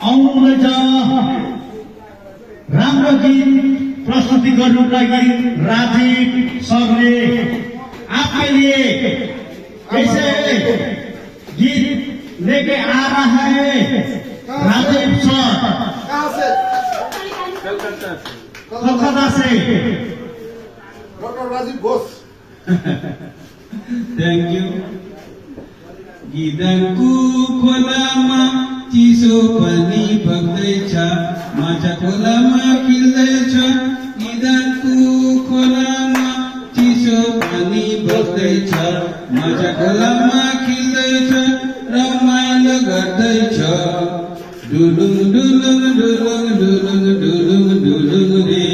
आउनुहुँदैछ राम्रो गीत प्रस्तुति गर्नुको लागि राजीव सरले आपके लिए ऐसे गीत लेके आ रहा है राजीव सर। कहाँ से? कोलकाता से doctor Rajiv Ghosh. Thank you. Gidanku kolama चिसो पनि बग्दैछ माझा खोलामा खिल्दैछ गिdanku खोलामा चिसो पनि बग्दैछ माझा खोलामा खिल्दैछ रमाइलो गर्दैछ डुलुङ डुलुङ डुलुङ डुलुङ डुलुङ डुलुङ रे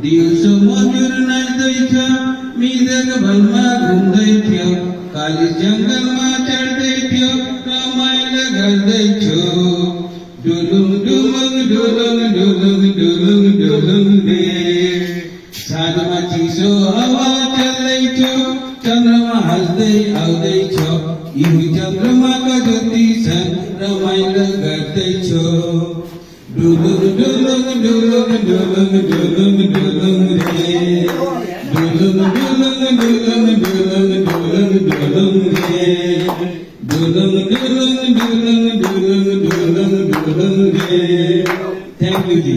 दिउँसो मजुर नाच्दैछ मृग वनमा घुम्दै थियो काली जङ्गलमा चढ्दै थियो रमाइलो गर्दैछु डुलुङ डुलुङ डुलुङ डुलुङ डुलुङ डुलुङ रे साँझमा चिसो हावा चल्दैछ चन्द्रमा हाँस्दै आउँदैछ यी चन्द्रमाका ज्योति छन् रमाइलो गर्दैछु डुलुङ डुलुङ डुलुङ डुलुङ डुलुङ डुलुङ रे डुलुङ डुलुङ डुलुङ डुलुङ डुलुङ डुलुङ रे डुलुङ डुलुङ डुलुङ डुलुङ डुलुङ डुलुङ रे। Thank you G.